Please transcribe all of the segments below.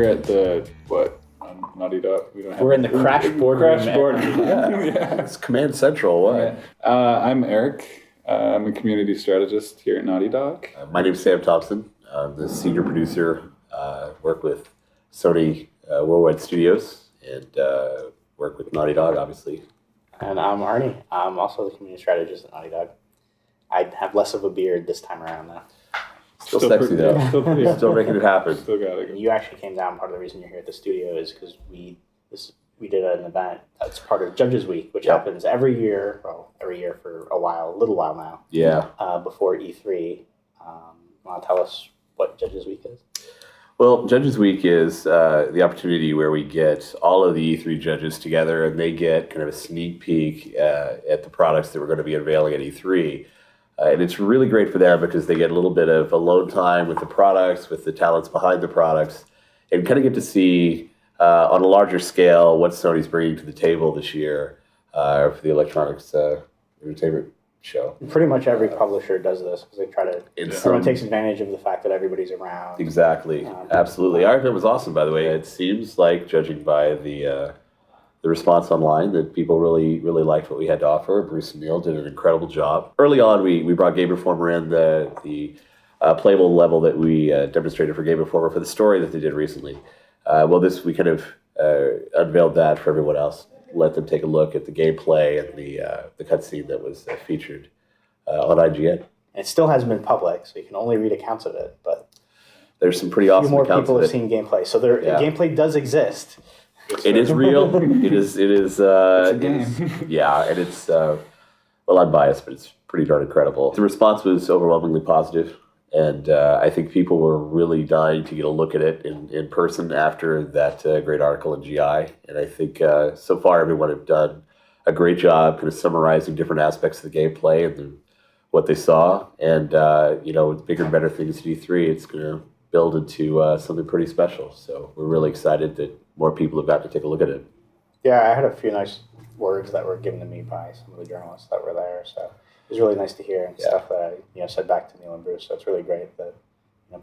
here at the, Naughty Dog? We're in the Crash Boardroom. Yeah. It's Command Central. What? I'm Eric. I'm a community strategist here at Naughty Dog. My name is Sam Thompson. I'm the senior producer. Work with Sony Worldwide Studios and work with Naughty Dog, obviously. And I'm Arnie. I'm also the community strategist at Naughty Dog. I have less of a beard this time around, though. Still sexy, though. Still making it happen. Still got it. You actually came down. Part of the reason you're here at the studio is because we did an event that's part of Judges Week, which happens every year for a little while now. Yeah. Before E3. Want to tell us what Judges Week is? Well, Judges Week is the opportunity where we get all of the E3 judges together and they get kind of a sneak peek at the products that we're going to be unveiling at E3. And it's really great for them because they get a little bit of alone time with the products, with the talents behind the products, and kind of get to see on a larger scale what Sony's bringing to the table this year for the electronics entertainment show. Pretty much every publisher does this because they try to. Everyone takes advantage of the fact that everybody's around. Exactly, absolutely. Our event was awesome, by the way. It seems like, judging by the response online, that people really liked what we had to offer. Bruce and Neil did an incredible job. Early on, we brought Game Informer in, the playable level that we demonstrated for Game Informer for the story that they did recently. We kind of unveiled that for everyone else. Let them take a look at the gameplay and the cutscene that was featured on IGN. And it still hasn't been public, so you can only read accounts of it. But there's some pretty awesome accounts of it. More people have seen gameplay, so gameplay does exist. It is real. It is. It's a game. And it's. Well, I'm biased, but it's pretty darn incredible. The response was overwhelmingly positive. And I think people were really dying to get a look at it in person after that great article in GI. And I think so far everyone have done a great job kind of summarizing different aspects of the gameplay and what they saw. And, with bigger and better things at E3, it's going to build into something pretty special. So we're really excited that more people have gotten to take a look at it. Yeah, I had a few nice words that were given to me by some of the journalists that were there. So it was really nice to hear and stuff that I said back to Neil and Bruce. So it's really great that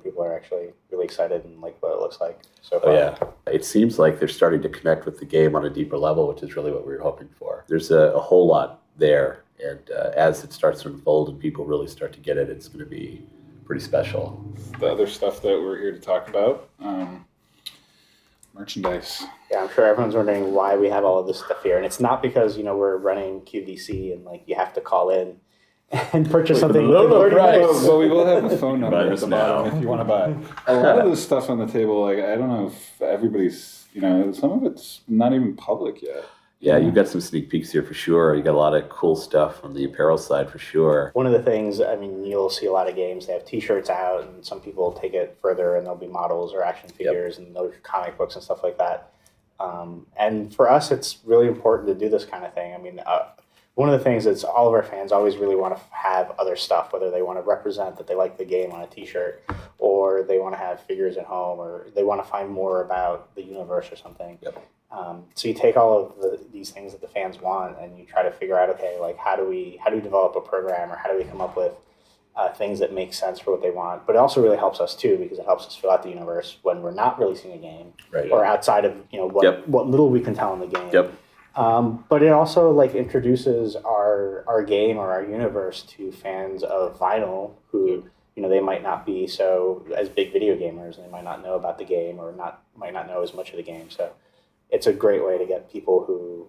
people are actually really excited and like what it looks like so far. Oh, yeah. It seems like they're starting to connect with the game on a deeper level, which is really what we were hoping for. There's a whole lot there, and as it starts to unfold and people really start to get it, it's going to be pretty special. The other stuff that we're here to talk about, merchandise. Yeah, I'm sure everyone's wondering why we have all of this stuff here, and it's not because we're running QVC and you have to call in and purchase something. But we will have a phone number at the bottom if you want to buy. A lot of this stuff on the table, I don't know if everybody's, some of it's not even public yet. Yeah, you've got some sneak peeks here for sure. You got a lot of cool stuff on the apparel side for sure. One of the things, you'll see a lot of games, they have T-shirts out, and some people take it further, and there'll be models or action figures and those comic books and stuff like that. And for us, it's really important to do this kind of thing. One of the things is all of our fans always really want to have other stuff, whether they want to represent that they like the game on a T-shirt, or they want to have figures at home, or they want to find more about the universe or something. Yep. So you take all of these things that the fans want, and you try to figure out, okay, how do we develop a program, or how do we come up with things that make sense for what they want? But it also really helps us too, because it helps us fill out the universe when we're not releasing a game, or outside of what little we can tell in the game. Yep. But it also introduces our game or our universe to fans of vinyl who they might not be so as big video gamers, and they might not know about the game or might not know as much of the game. So it's a great way to get people who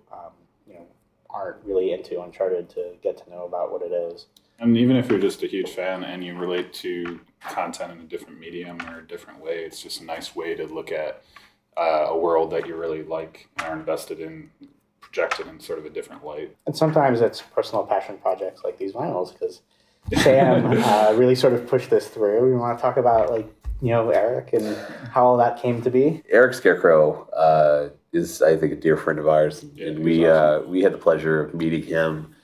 aren't really into Uncharted to get to know about what it is. And even if you're just a huge fan and you relate to content in a different medium or a different way, it's just a nice way to look at a world that you really like and are invested in, projected in sort of a different light. And sometimes it's personal passion projects like these vinyls, because Sam really sort of pushed this through. We want to talk about Eric and how all that came to be. Eric Scarecrow is, I think, a dear friend of ours, and we had the pleasure of meeting him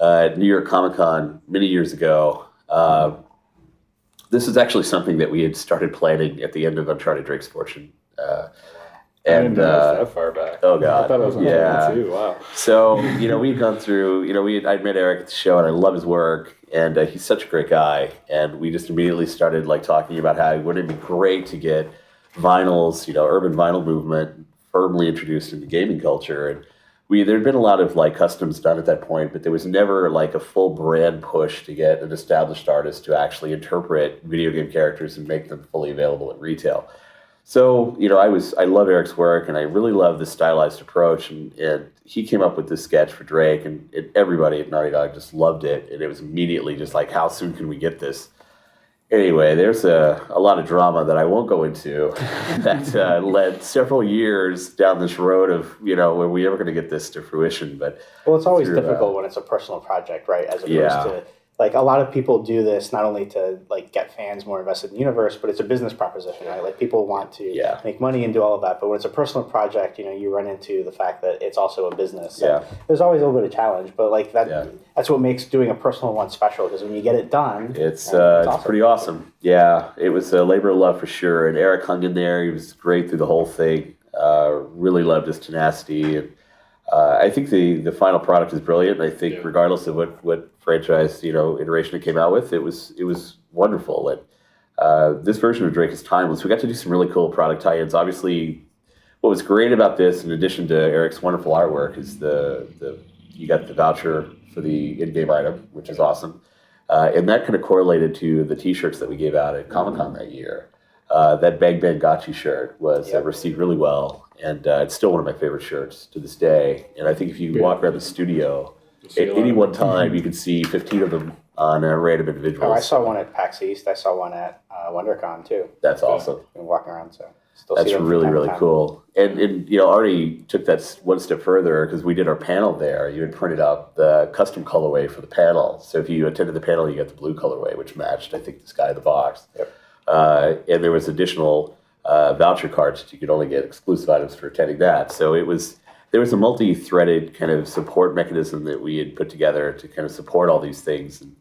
at New York Comic Con many years ago. This is actually something that we had started planning at the end of Uncharted Drake's Fortune. I didn't know that far back. Oh God! I thought it was on too. Wow. So we'd gone through. I'd met Eric at the show, and I love his work, and he's such a great guy. And we just immediately started talking about how wouldn't it be great to get vinyls, urban vinyl movement firmly introduced into gaming culture. And there'd been a lot of like customs done at that point, but there was never like a full brand push to get an established artist to actually interpret video game characters and make them fully available at retail. So, I love Eric's work, and I really love the stylized approach, and he came up with this sketch for Drake, and everybody at Naughty Dog just loved it, and it was immediately just like, how soon can we get this? Anyway, there's a lot of drama that I won't go into that led several years down this road of, were we ever going to get this to fruition? But well, it's always difficult when it's a personal project, right? As opposed to, like, a lot of people do this not only to, like, get fans more invested in the universe, but it's a business proposition, right? Like, people want to make money and do all of that. But when it's a personal project, you run into the fact that it's also a business. So there's always a little bit of challenge, but, like, that's what makes doing a personal one special, because when you get it done, it's awesome. Pretty awesome. Yeah, it was a labor of love for sure. And Eric hung in there. He was great through the whole thing. Really loved his tenacity. And I think the final product is brilliant. I think regardless of what franchise iteration it came out with, it was wonderful. And this version of Drake is timeless. We got to do some really cool product tie-ins. Obviously, what was great about this, in addition to Eric's wonderful artwork, is you got the voucher for the in-game item, which is awesome, and that kind of correlated to the T-shirts that we gave out at Comic-Con that year. That Bang Bang Got You shirt was received really well. And it's still one of my favorite shirts to this day. And I think if you walk around the studio, at any one time, you can see 15 of them on random individuals. Oh, I saw one at PAX East. I saw one at WonderCon, too. That's awesome. Been walking around, so still that's see them really, from time really to time. cool. And already took that one step further, because we did our panel there. You had printed out the custom colorway for the panel. So if you attended the panel, you got the blue colorway, which matched, I think, this guy in the box. Yep. And there was additional voucher cards that you could only get exclusive items for attending that. So there was a multi-threaded kind of support mechanism that we had put together to kind of support all these things. And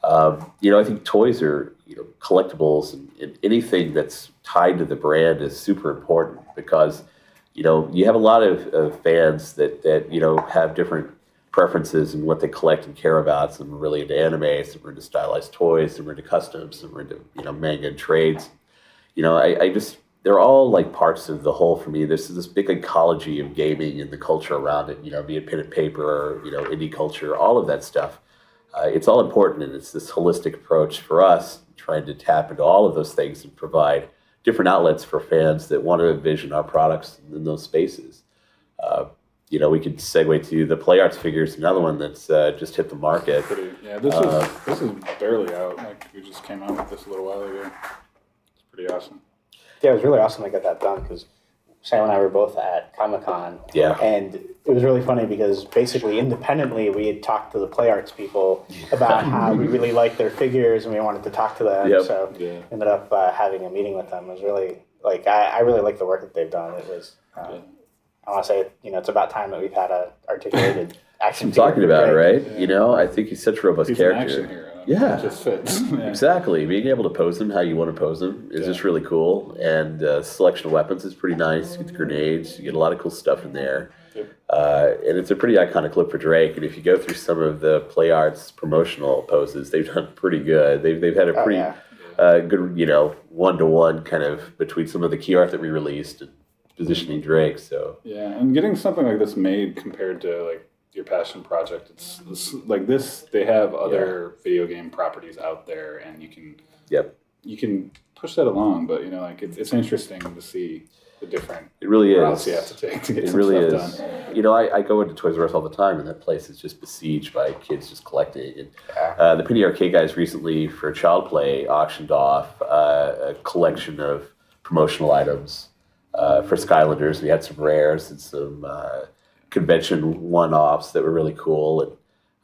I think toys are collectibles, and anything that's tied to the brand is super important, because you have a lot of fans that have different preferences and what they collect and care about. Some are really into anime, some are into stylized toys, some are into customs, some are into manga and trades. They're all like parts of the whole for me. There's this big ecology of gaming and the culture around it, be it pen and paper or, indie culture, all of that stuff. It's all important, and it's this holistic approach for us, trying to tap into all of those things and provide different outlets for fans that want to envision our products in those spaces. We could segue to the Play Arts figures, another one that's just hit the market. This is barely out. Like, we just came out with this a little while ago. It's pretty awesome. Yeah, it was really awesome to get that done, because Sam and I were both at Comic-Con. Yeah. And it was really funny because basically independently we had talked to the Play Arts people about how we really liked their figures and we wanted to talk to them. Yep. So ended up having a meeting with them. It was really, I really like the work that they've done. It was, I want to say, it's about time that we've had a articulated action figure. I'm talking about it, right? Yeah. I think he's such a robust He's character. an action hero. Yeah. It just fits. Exactly. Being able to pose them how you want to pose them is just really cool. And selection of weapons is pretty nice. You get the grenades. You get a lot of cool stuff in there. Yep. And it's a pretty iconic look for Drake. And if you go through some of the Play Arts promotional poses, they've done pretty good. They've had a pretty good, one-to-one kind of between some of the key art that we released and positioning Drake. So yeah, and getting something like this made compared to like your passion project, it's like this. They have other video game properties out there, and you can push that along. But it's interesting to see the different routes you have to take to get some stuff done. I go into Toys R Us all the time, and that place is just besieged by kids just collecting. And, the Penny Arcade guys recently, for Child Play, auctioned off a collection of promotional items for Skylanders. We had some rares and some convention one-offs that were really cool,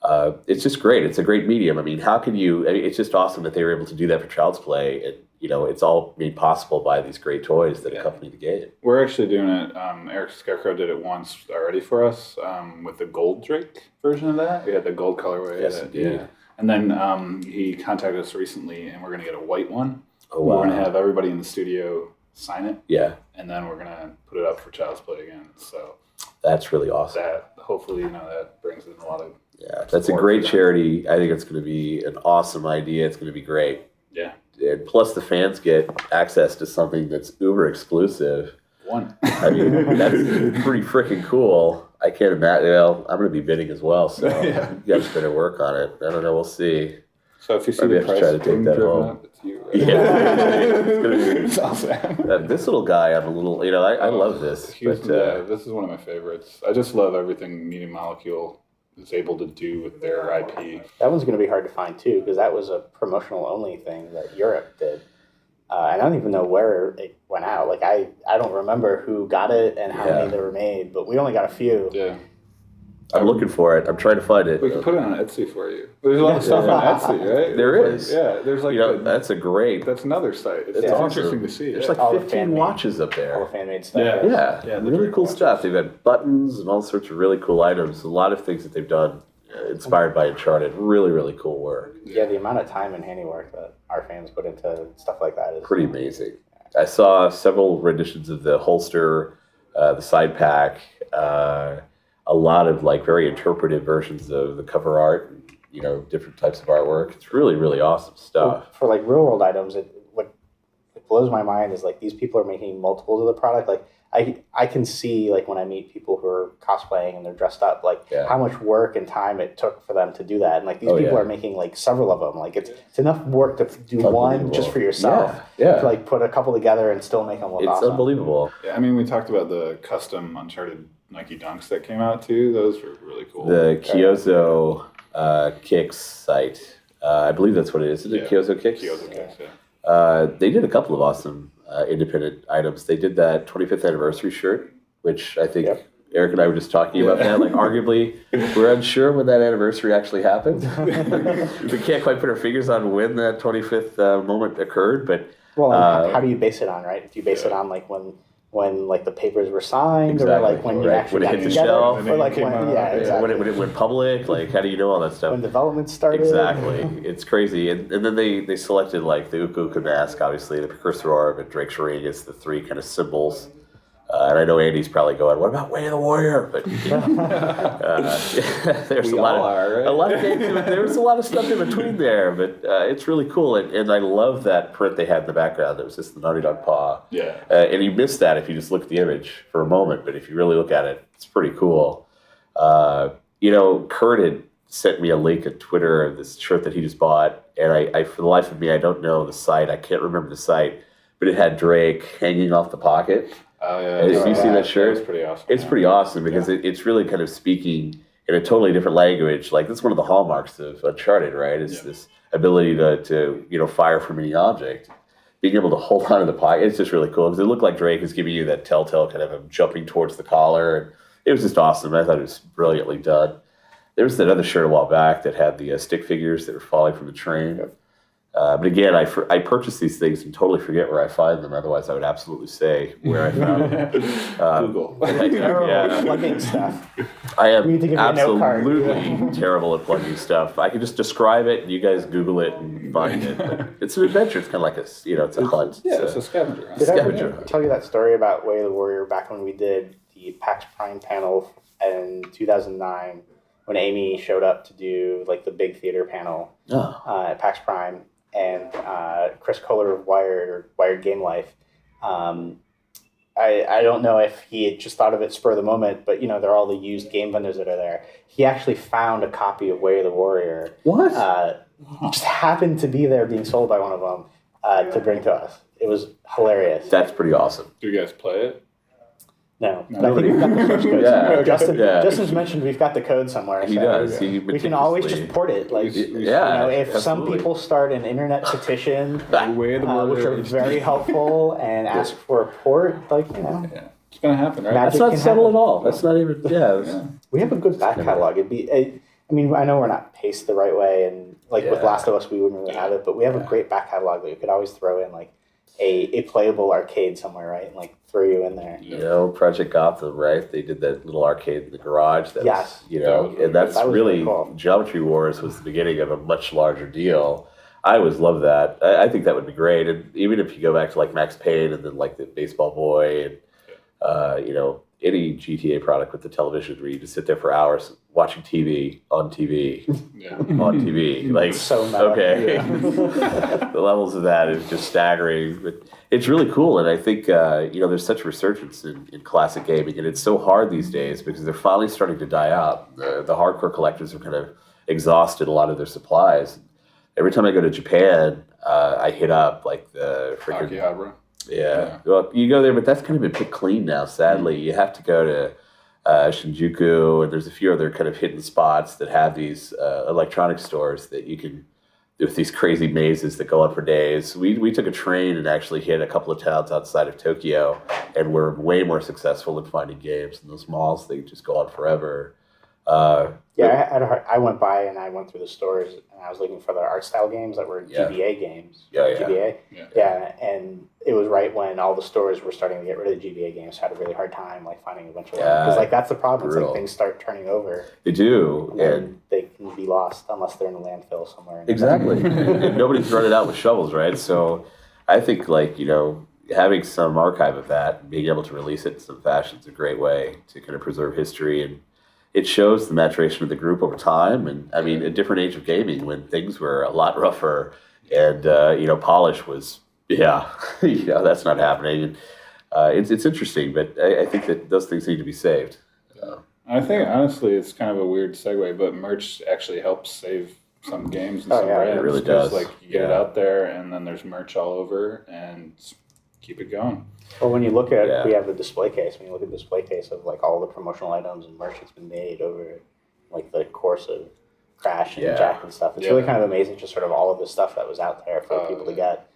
and it's just great. It's a great medium. I mean, it's just awesome that they were able to do that for Child's Play, and it's all made possible by these great toys that accompany the game. We're actually doing it. Eric Scarecrow did it once already for us with the gold Drake version of that. We had the gold colorway. Yes, indeed. And then he contacted us recently, and we're going to get a white one. Oh, wow. We're going to have everybody in the studio sign it. Yeah. And then we're going to put it up for Child's Play again. So that's really awesome. That hopefully, that brings in a lot of that's a great charity. I think it's going to be an awesome idea. It's going to be great. Yeah. And plus, the fans get access to something that's uber exclusive. I mean, that's pretty freaking cool. I can't imagine. Well, I'm going to be bidding as well, so you guys better work on it. I don't know. We'll see. So if you see the price being driven up, it's you, right? It's awesome. This little guy on a little, I love this. But, this is one of my favorites. I just love everything Media Molecule is able to do with their IP. That one's going to be hard to find too, because that was a promotional only thing that Europe did. I don't even know where it went out. Like I don't remember who got it and how many there were made, but we only got a few. Yeah. I'm looking for it. I'm trying to find it. We can put it on Etsy for you. There's a lot of stuff on Etsy, right? There's there's like that's another site. It's awesome. interesting to see. There's like 15 watches up there. All the fan-made stuff. Yeah, really cool stuff. They've had buttons and all sorts of really cool items. A lot of things that they've done inspired by Uncharted. Really, really cool work. Yeah, the amount of time and handiwork that our fans put into stuff like that is pretty amazing. I saw several renditions of the holster, the side pack, a lot of like very interpretive versions of the cover art, and, different types of artwork. It's really, really awesome stuff. For like real world items, what blows my mind is like these people are making multiples of the product. Like I can see like when I meet people who are cosplaying and they're dressed up, like how much work and time it took for them to do that. And like these people are making like several of them. Like it's enough work to do one just for yourself. To like put a couple together and still make them look awesome. It's unbelievable. Yeah, I mean, we talked about the custom Uncharted Nike Dunks that came out too. Those were really cool. The Kyozo Kicks site. I believe that's what it is. Is it Kyozo Kicks? Kyozo Kicks, yeah. They did a couple of awesome independent items. They did that 25th anniversary shirt, which I think Eric and I were just talking about that. Like, arguably, we're unsure when that anniversary actually happened. We can't quite put our fingers on when that 25th moment occurred, but... Well, how do you base it on, right? Do you base it on, like, when like, the papers were signed, or, like, when you actually when it got hit the together? shelf, or, like, when it went public, like, how do you know all that stuff? When development started? Exactly. It's crazy. And then they selected, like, the Uka Uka mask, obviously, the precursor orb, and Drake's ring as the three kind of symbols. And I know Andy's probably going, what about Way of the Warrior? But there's a lot of games. There's a lot of stuff in between there, but it's really cool. And I love that print they had in the background. That was just the Naughty Dog paw. Yeah. And you miss that if you just look at the image for a moment. But if you really look at it, it's pretty cool. Kurt had sent me a link on Twitter of this shirt that he just bought, and I for the life of me, I don't know the site. I can't remember the site, but it had Drake hanging off the pocket. Oh, yeah. If you see that shirt, it's pretty awesome. It's pretty awesome because it's really kind of speaking in a totally different language. Like, that's one of the hallmarks of Uncharted, right? Is this ability to fire from any object. Being able to hold on to the pocket, it's just really cool because it looked like Drake was giving you that telltale kind of him jumping towards the collar. And it was just awesome. I thought it was brilliantly done. There was that other shirt a while back that had the stick figures that were falling from the train. But again, I purchase these things and totally forget where I find them. Otherwise, I would absolutely say where I found them. Google. Plugging stuff. I am absolutely terrible at plugging stuff. I can just describe it, and you guys Google it and find it. But it's an adventure. It's kind of like it's a hunt. Yeah, it's a scavenger hunt. Did I ever tell you that story about Way of the Warrior back when we did the PAX Prime panel in 2009, when Amy showed up to do like the big theater panel at PAX Prime? And Chris Kohler of Wired Game Life. I don't know if he had just thought of it spur of the moment, but there are all the used game vendors that are there. He actually found a copy of Way of the Warrior. What? Just happened to be there being sold by one of them to bring to us. It was hilarious. That's pretty awesome. Do you guys play it? No. I think we've got the source code. Yeah. Justin's mentioned we've got the code somewhere. He does. We can always just port it. Like, if some people start an internet petition, which are very helpful, and ask for a port, Yeah. It's going to happen, right? That's not subtle at all. That's not even, We have a good back catalog. I know we're not paced the right way, and with Last of Us, we wouldn't really have it, but we have a great back catalog that you could always throw in, like, a playable arcade somewhere, right? And, like, throw you in there. Project Gotham, right? They did that little arcade in the garage. And that's that was really cool. Geometry Wars was the beginning of a much larger deal. I always loved that. I think that would be great. And even if you go back to like Max Payne and then like the Baseball Boy and any GTA product with the television where you just sit there for hours watching TV on TV Yeah. on TV. Like, So meta. okay. Yeah. The levels of that is just staggering. But it's really cool. And I think, there's such resurgence in classic gaming. And it's so hard these days because they're finally starting to die out. The hardcore collectors are kind of exhausted a lot of their supplies. Every time I go to Japan, I hit up like the freaking... Akihabara. Yeah. Well, you go there, but that's kind of been picked clean now, sadly. You have to go to Shinjuku, and there's a few other kind of hidden spots that have these electronic stores that you can, with these crazy mazes that go on for days. We took a train and actually hit a couple of towns outside of Tokyo, and we're way more successful in finding games in those malls. They just go on forever. I went by and I went through the stores and I was looking for the art style games that were GBA games. GBA. Yeah, and it was right when all the stores were starting to get rid of the GBA games. So I had a really hard time like finding a bunch of them because like that's the problem. It's like things start turning over. They do, and they can be lost unless they're in a landfill somewhere. Exactly, and nobody's running out with shovels, right? So I think having some archive of that, and being able to release it in some fashion is a great way to kind of preserve history, and it shows the maturation of the group over time. And I mean, a different age of gaming when things were a lot rougher and, polish was, that's not happening. And it's interesting, but I think that those things need to be saved. I think, honestly, it's kind of a weird segue, but merch actually helps save some games and some brands. It really does. Like, you get it out there, and then there's merch all over, and keep it going. Well, when you look at, we have the display case. When you look at the display case of like all the promotional items and merch that's been made over like the course of Crash and Jack and stuff, it's really kind of amazing just sort of all of the stuff that was out there for people to get.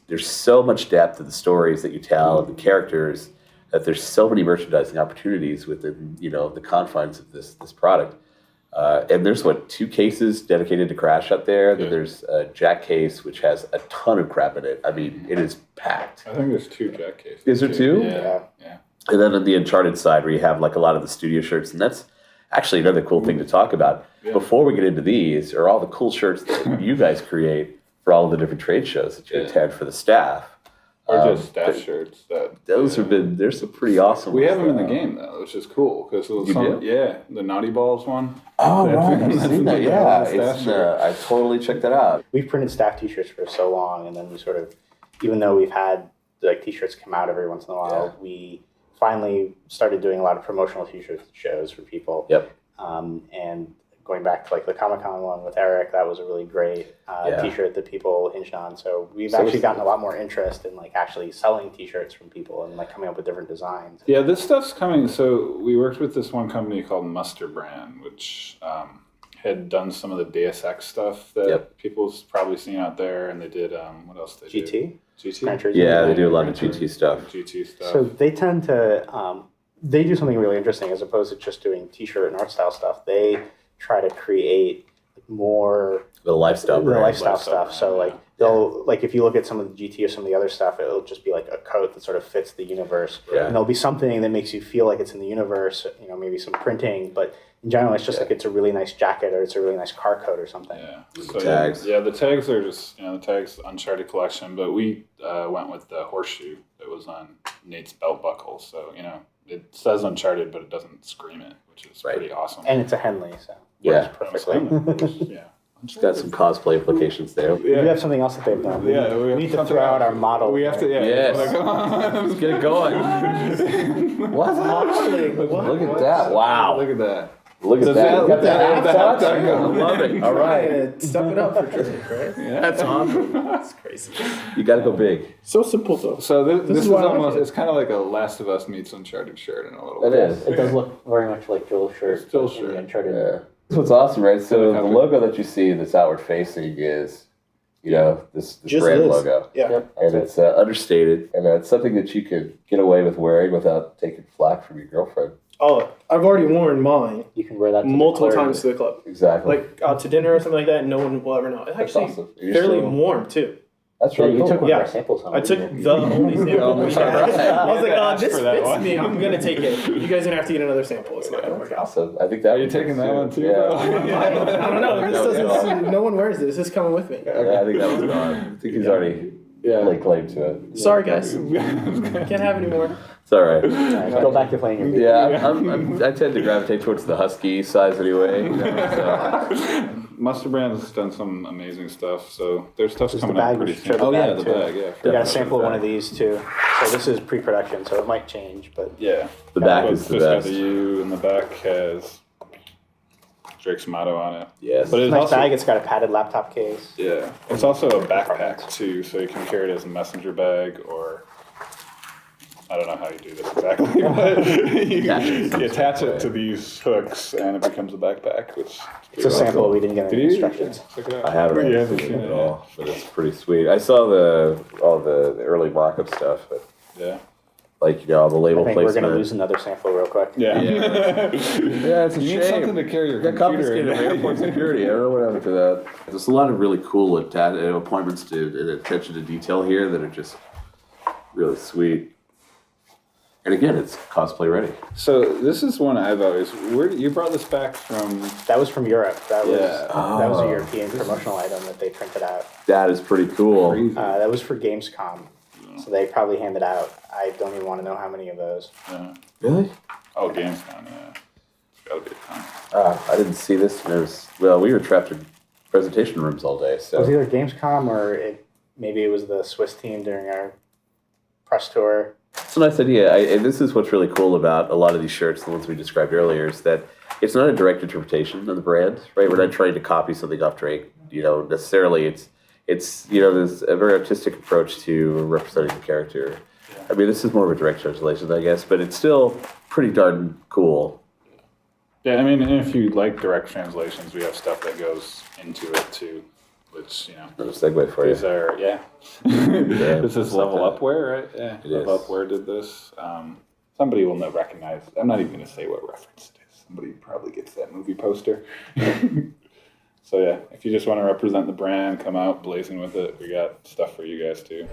There's so much depth to the stories that you tell and the characters that there's so many merchandising opportunities within, the confines of this product. And there's 2 cases dedicated to Crash out there. Then there's a Jack case, which has a ton of crap in it. I mean, it is packed. I think there's 2 Jack cases. Is there 2? Yeah. And then on the Uncharted side, where you have like a lot of the studio shirts, and that's actually another cool thing to talk about. Yeah. Before we get into these, are all the cool shirts that you guys create for all of the different trade shows that you attend for the staff. Or just staff shirts. There's some pretty awesome We ones have them in the game, though, which is cool. Cause the Naughty Balls one. Oh, right, I've seen that, I totally checked that out. We've printed staff t-shirts for so long, and then we sort of, even though we've had like t-shirts come out every once in a while, we finally started doing a lot of promotional t-shirt shows for people. Yep. And going back to like the Comic-Con one with Eric, that was a really great t-shirt that people hinged on. So we've actually gotten a lot more interest in like actually selling t-shirts from people and like coming up with different designs. Yeah, this stuff's coming. So we worked with this one company called Muster Brand, which had done some of the Deus Ex stuff that people's probably seen out there. And they did, what else did they do? GT? Yeah, they do a lot of GT stuff. So they tend to, they do something really interesting as opposed to just doing t-shirt and art style stuff. They try to create more the lifestyle stuff. So like they'll like if you look at some of the GT or some of the other stuff, it'll just be like a coat that sort of fits the universe. And there'll be something that makes you feel like it's in the universe, maybe some printing, but in general it's just like it's a really nice jacket or it's a really nice car coat or something. Yeah. So tags. Yeah, the tags are just the tags Uncharted collection, but we went with the horseshoe that was on Nate's belt buckle. So, it says Uncharted, but it doesn't scream it, which is pretty awesome. And it's a Henley, so perfectly. Just got some cosplay implications there. We have something else that they've done. We need to throw out our model. We have to, Yes. Let's get it going. What? Look at that. Wow. Look at that. Look at that. Got the half touch. I love it. All right. Step it up for Drake, right? Yeah. That's awesome. That's crazy. You got to go big. So simple, though. So this is why I almost, like it. it's kind of like a Last of Us meets Uncharted shirt in a little It bit. is. It does look very much like Joel's shirt. Joel's in the shirt. Uncharted. Yeah. That's what's awesome, right? So the logo that you see that's outward facing is, this brand logo. Yeah. Yep. And it's understated, and it's something that you could get away with wearing without taking flack from your girlfriend. Oh, I've already worn mine You can wear that to multiple times to the club. Exactly. Like out to dinner or something like that, no one will ever know. It's That's actually awesome. You're fairly still- warm, too. That's Yeah, really you cool. took one of Yeah. our samples home. I took didn't you? the only sample we had. I was like, Ask this for that fits one. me. I'm going to take it. You guys are going to have to get another sample. It's not going to work out. Awesome. I think that. Are you taking that one too? Yeah. I don't know. This doesn't, no one wears this. This is coming with me. Yeah, I think that was gone. I think he's already lay claim to it. Sorry, guys. Can't have any more. It's all right. Go back to playing your video. Yeah, I tend to gravitate towards the husky size anyway. So. Mustard Brand's done some amazing stuff, so their stuff's There's coming the out bag. pretty We should soon. show the Oh yeah, bag, the too. bag, yeah. We got a sample of one of these too. So this is pre-production, so it might change, but Yeah. The back But is the just got best. the U, and the back has Drake's motto on it. Yes. But it's nice also, bag. It's got a padded laptop case. yeah, it's also a backpack too, so you can carry it as a messenger bag, or I don't know how you do this exactly, but you attach it to these hooks, and it becomes a backpack, which is It's a sample. We didn't get any Did you? instructions. Check it out. I haven't You actually haven't seen seen it it at all, but it's pretty sweet. I saw all the early mock-up stuff, but Yeah. like the label I think placement. we're going to lose another sample real quick. Yeah. Yeah, it's a You shame. need something to carry your Got computer confiscated in. from airport security. I don't know what happened to that. There's a lot of really cool appointments to and attention to detail here that are just really sweet. And again, it's cosplay ready. So this is one I've always. Where you brought this back from? That was from Europe. That was Yeah. that was a European promotional item that they printed out. That is pretty cool. Crazy. That was for Gamescom. So they probably handed out. I don't even want to know how many of those. Yeah. Really? Oh, GameStop. Yeah. Gotta be a ton. I didn't see this. We were trapped in presentation rooms all day. It was So either Gamescom or maybe it was the Swiss team during our press tour. it's a nice idea. And this is what's really cool about a lot of these shirts, the ones we described earlier, is that it's not a direct interpretation of the brand, right? We're not trying to copy something off Drake, necessarily. It's there's a very artistic approach to representing the character. I mean, this is more of a direct translation, I guess, but it's still pretty darn cool. Yeah, I mean, and if you like direct translations, we have stuff that goes into it too, which Another segue for you. these are this is like Level that. Upware, right? Yeah, It Level is. Upware did this. Somebody will not recognize. I'm not even going to say what reference it is. Somebody probably gets that movie poster. So yeah, if you just want to represent the brand, come out blazing with it. We got stuff for you guys too.